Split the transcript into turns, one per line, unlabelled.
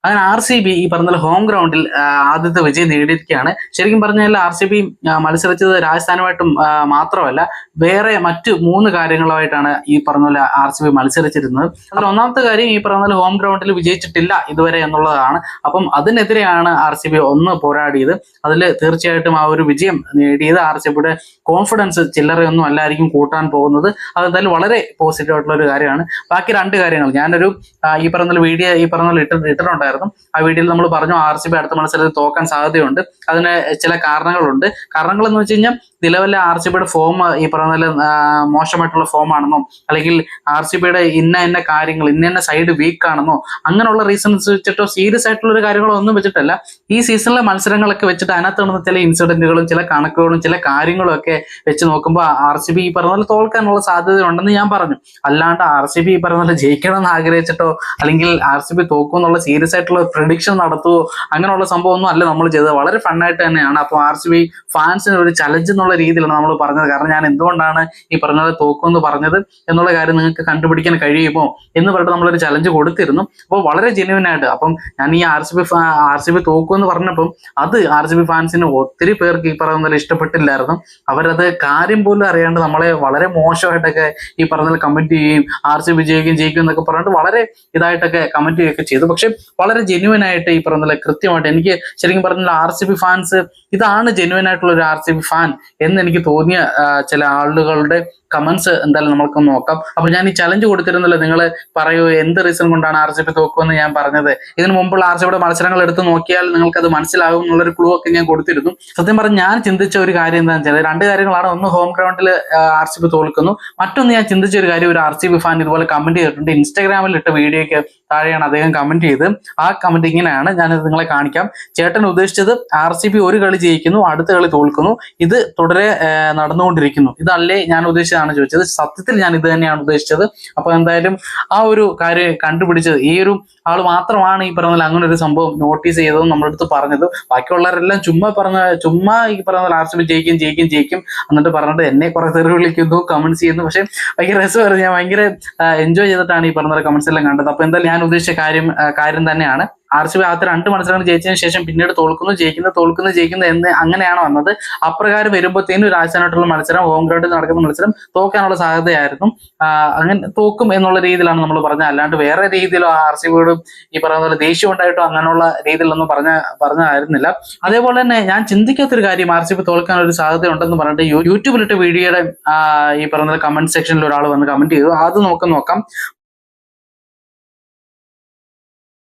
അങ്ങനെ RCB ഈ പറഞ്ഞ ഹോം ഗ്രൗണ്ടിൽ ആദ്യത്തെ വിജയം നേടിയിരിക്കുകയാണ്. ശരിക്കും പറഞ്ഞാൽ RCB മത്സരിച്ചത് രാജസ്ഥാനുമായിട്ടും മാത്രമല്ല, വേറെ മറ്റു 3 കാര്യങ്ങളുമായിട്ടാണ് ഈ പറഞ്ഞ പോലെ RCB മത്സരിച്ചിരുന്നത്. അതിൽ ഒന്നാമത്തെ കാര്യം ഈ പറഞ്ഞ പോലെ ഹോം ഗ്രൗണ്ടിൽ വിജയിച്ചിട്ടില്ല ഇതുവരെ എന്നുള്ളതാണ്. അപ്പം അതിനെതിരെയാണ് RCB ഒന്ന് പോരാടിയത്. അതിൽ തീർച്ചയായിട്ടും ആ ഒരു വിജയം നേടിയത് RCBയുടെ കോൺഫിഡൻസ് ചില്ലറയൊന്നും അല്ലായിരിക്കും കൂട്ടാൻ പോകുന്നത്. അതെന്തായാലും വളരെ പോസിറ്റീവ് ആയിട്ടുള്ള ഒരു കാര്യമാണ്. ബാക്കി 2 കാര്യങ്ങൾ ഞാനൊരു ഈ പറഞ്ഞ വീഡിയോ ഇട്ടിട്ടുണ്ടായിരുന്നു. ആ വീഡിയോയിൽ നമ്മൾ പറഞ്ഞു RCB അടുത്ത മത്സരത്തിൽ തോക്കാൻ സാധ്യതയുണ്ട്. അതിന് ചില കാരണങ്ങളുണ്ട്. കാരണങ്ങൾ എന്ന് വെച്ച് കഴിഞ്ഞാൽ നിലവിലെ RCBയുടെ ഫോം ഈ പറഞ്ഞ പോലെ മോശമായിട്ടുള്ള ഫോം ആണെന്നോ, അല്ലെങ്കിൽ RCBയുടെ ഇന്ന കാര്യങ്ങൾ ഇന്ന സൈഡ് വീക്ക് ആണെന്നോ, അങ്ങനെയുള്ള റീസൺസ് വെച്ചിട്ടോ സീരിയസ് ആയിട്ടുള്ള ഒരു കാര്യങ്ങളോ ഒന്നും വെച്ചിട്ടല്ല. ഈ സീസണിലെ മത്സരങ്ങളൊക്കെ വെച്ചിട്ട് അതിനകത്ത് നടന്ന ചില ഇൻസിഡന്റുകളും ചില കണക്കുകളും ചില കാര്യങ്ങളും ഒക്കെ വെച്ച് നോക്കുമ്പോൾ RCB ഈ പറഞ്ഞ പോലെ തോൽക്കാനുള്ള സാധ്യത ഉണ്ടെന്ന് ഞാൻ പറഞ്ഞു. അല്ലാണ്ട് RCB ഈ പറഞ്ഞ പോലെ ജയിക്കണം എന്ന് ആഗ്രഹിച്ചിട്ടോ അല്ലെങ്കിൽ RCB തോക്കും എന്നുള്ള സീരിയസ് ആയിട്ടുള്ള പ്രഡിക്ഷൻ നടത്തുവോ അങ്ങനെയുള്ള സംഭവം ഒന്നും അല്ല നമ്മൾ ചെയ്തത്. വളരെ ഫണ്ണായിട്ട് തന്നെയാണ്. അപ്പോൾ RCB ഫാൻസിന് ഒരു ചലഞ്ച് എന്നുള്ള രീതിയിലാണ് നമ്മൾ പറഞ്ഞത്. കാരണം ഞാൻ എന്തുകൊണ്ടാണ് ഈ പറഞ്ഞ പോലെ തോക്കുമെന്ന് പറഞ്ഞത് എന്നുള്ള കാര്യം നിങ്ങൾക്ക് കണ്ടുപിടിക്കാൻ കഴിയുമോ എന്ന് പറഞ്ഞിട്ട് നമ്മളൊരു ചലഞ്ച് കൊടുത്തിരുന്നു. അപ്പോൾ വളരെ ജെന്യുവൻ ആയിട്ട് അപ്പം ഞാൻ ഈ RCB തോക്കുമെന്ന് പറഞ്ഞപ്പം അത് RCB ഫാൻസിന് ഒത്തിരി പേർക്ക് ഈ പറയുന്ന പോലെ ഇഷ്ടപ്പെട്ടില്ലായിരുന്നു. അവരത് കാര്യം പോലും അറിയാണ്ട് നമ്മളെ വളരെ മോശമായിട്ടൊക്കെ ഈ പറഞ്ഞ കമന്റ് ചെയ്യുകയും RCB ജയിക്കും എന്നൊക്കെ പറഞ്ഞിട്ട് വളരെ ഇതായിട്ടൊക്കെ കമന്റ് ചെയ്യുകയൊക്കെ ചെയ്തു. പക്ഷെ വളരെ ജെന്യുവൻ ആയിട്ട് ഈ പറഞ്ഞ കൃത്യമായിട്ട് എനിക്ക് ശരിക്കും പറഞ്ഞാൽ RCB ഫാൻസ് ഇതാണ് ജെന്യുവൻ ആയിട്ടുള്ള ഒരു RCB ഫാൻ എന്ന് എനിക്ക് തോന്നിയ ചില ആളുകളുടെ കമന്റ്സ് എന്തായാലും നമുക്കൊന്ന് നോക്കാം. അപ്പൊ ഞാൻ ഈ ചലഞ്ച് കൊടുത്തിരുന്നല്ലോ, നിങ്ങൾ പറയൂ എന്ത് റീസൺ കൊണ്ടാണ് RCB തോക്കുമെന്ന് ഞാൻ പറഞ്ഞത്. ഇതിനു മുമ്പുള്ള RCBയുടെ മത്സരങ്ങൾ എടുത്ത് നോക്കിയാൽ നിങ്ങൾക്ക് അത് മനസ്സിലാകും എന്നുള്ളൊരു ക്ലൂ ഒക്കെ ഞാൻ കൊടുത്തിരുന്നു. സത്യം പറഞ്ഞ് ഞാൻ ചിന്തിച്ച ഒരു കാര്യം എന്താണെന്ന് വെച്ചാൽ 2 കാര്യങ്ങളാണ്. ഒന്ന്, ഹോം ഗ്രൗണ്ടിൽ RCB തോൽക്കുന്നു. മറ്റൊന്ന് ഞാൻ ചിന്തിച്ച ഒരു കാര്യം, ഒരു RCB ഫാൻ ഇതുപോലെ കമന്റ് ചെയ്തിട്ടുണ്ട്. ഇൻസ്റ്റാഗ്രാമിൽ ഇട്ട വീഡിയോയ്ക്ക് താഴെയാണ് അദ്ദേഹം കമന്റ് ചെയ്ത്. ആ കമന്റ് ഇങ്ങനെയാണ്, ഞാനിത് നിങ്ങളെ കാണിക്കാം. ചേട്ടൻ ഉദ്ദേശിച്ചത് RCB ഒരു കളി ജയിക്കുന്നു, അടുത്ത കളി തോൽക്കുന്നു, ഇത് തുടരെ നടന്നുകൊണ്ടിരിക്കുന്നു, ഇതല്ലേ ഞാൻ ഉദ്ദേശിച്ചതാണ് ചോദിച്ചത്. സത്യത്തിൽ ഞാൻ ഇത് തന്നെയാണ് ഉദ്ദേശിച്ചത്. അപ്പൊ എന്തായാലും ആ ഒരു കാര്യം കണ്ടുപിടിച്ചത് ഈ ഒരു ആള് മാത്രമാണ് ഈ പറഞ്ഞ അങ്ങനെ ഒരു സംഭവം നോട്ടീസ് ചെയ്തതും നമ്മുടെ അടുത്ത് പറഞ്ഞത്. ബാക്കിയുള്ളവരെല്ലാം ചുമ്മാ ഈ പറഞ്ഞ RCB ജയിക്കും എന്നിട്ട് പറഞ്ഞിട്ട് എന്നെ കുറെ തെറി വിളിക്കുന്നു, കമന്റ്സ് ചെയ്യുന്നു. പക്ഷെ ഭയങ്കര രസമായിരുന്നു. ഞാൻ ഭയങ്കര എൻജോയ് ചെയ്തിട്ടാണ് ഈ പറഞ്ഞ കമന്റ്സ് എല്ലാം കണ്ടത്. അപ്പൊ എന്തായാലും ഞാൻ ഉദ്ദേശിച്ച കാര്യം തന്നെയാണ്. RCB ആദ്യത്തെ 2 മത്സരങ്ങൾ ജയിച്ചതിന് ശേഷം പിന്നീട് ജയിക്കുന്നു എന്ന് അങ്ങനെയാണ് വന്നത്. അപ്രകാരം വരുമ്പോഴത്തേനും രാജസ്ഥാനായിട്ടുള്ള മത്സരം, ഹോം ഗ്രൗണ്ടിൽ നടക്കുന്ന മത്സരം തോക്കാനുള്ള സാധ്യതയായിരുന്നു. അങ്ങനെ തോക്കും എന്നുള്ള രീതിയിലാണ് നമ്മൾ പറഞ്ഞത്. അല്ലാണ്ട് വേറെ രീതിയിലോ RCBയോടും ഈ പറയുന്ന പോലെ ദേഷ്യം ഉണ്ടായിട്ടോ അങ്ങനെയുള്ള രീതിയിലൊന്നും പറഞ്ഞതായിരുന്നില്ല. അതേപോലെ തന്നെ ഞാൻ ചിന്തിക്കാത്തൊരു കാര്യം, RCB തോൽക്കാൻ ഒരു സാധ്യത ഉണ്ടെന്ന് പറഞ്ഞിട്ട് യൂട്യൂബിലിട്ട് വീഡിയോയുടെ ഈ പറയുന്ന കമന്റ് സെക്ഷനിൽ ഒരാൾ വന്ന് കമന്റ് ചെയ്തു. അത് നമുക്ക് നോക്കാം.